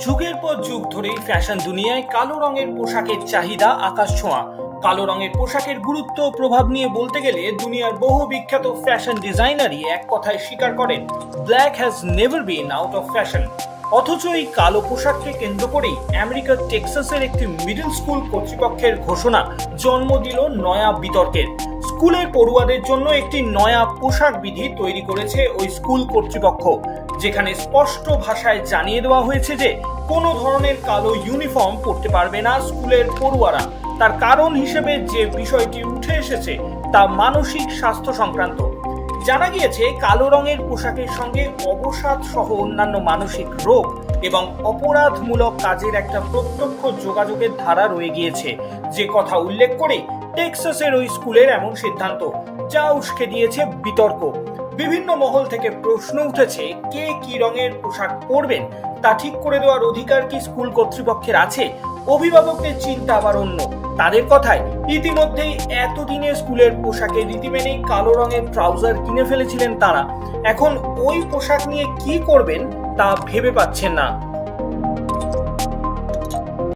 যুগের পর যুগ ধরেই ফ্যাশন দুনিয়ায় কালো রঙের পোশাকের চাহিদা আকাশ ছোঁয়া। কালো রঙের পোশাকের গুরুত্ব ও প্রভাব নিয়ে বলতে গেলে দুনিয়ার বহু বিখ্যাত ফ্যাশন ডিজাইনারই এক কথায় স্বীকার করেন, black has never been out of fashion. অথচ এই কালো পোশাককে কেন্দ্র করেই আমেরিকার টেক্সাসের একটি মিডল স্কুল কর্তৃপক্ষের ঘোষণা জন্ম দিল নয়া বিতর্কের। স্কুলের পড়ুয়াদের জন্য একটি নয়া পোশাক বিধি তৈরি করেছে ওই স্কুল কর্তৃপক্ষ, যেখানে স্পষ্ট ভাষায় জানিয়ে দেওয়া হয়েছে যে কোনো ধরনের কালো ইউনিফর্ম পরতে পারবে না স্কুলের পড়ুয়ারা। তার কারণ হিসেবে যে বিষয়টি উঠে এসেছে তা মানসিক স্বাস্থ্য সংক্রান্ত। জানা গিয়েছে কালো রঙের পোশাকের সঙ্গে অবসাদ সহ অন্যান্য মানসিক রোগ এবং অপরাধমূলক কাজের একটা প্রত্যক্ষ যোগাযোগের ধারা রয়ে গিয়েছে, যে কথা উল্লেখ করে টেক্সাসের ওই স্কুলের এমন সিদ্ধান্ত, যা উস্কে দিয়েছে বিতর্ক। বিভিন্ন মহল থেকে প্রশ্ন উঠেছে, কে কি রঙের পোশাক পরবেন তা ঠিক করে দেওয়ার অধিকার কি স্কুল কর্তৃপক্ষের আছে? অভিভাবকদের চিন্তা আবার অন্য। তাদের কথায় ইতিমধ্যেই এতদিনে স্কুলের পোশাকের রীতি মেনেই কালো রঙের ট্রাউজার কিনে ফেলেছিলেন তারা। এখন ওই পোশাক নিয়ে কি করবেন তা ভেবে পাচ্ছেন না।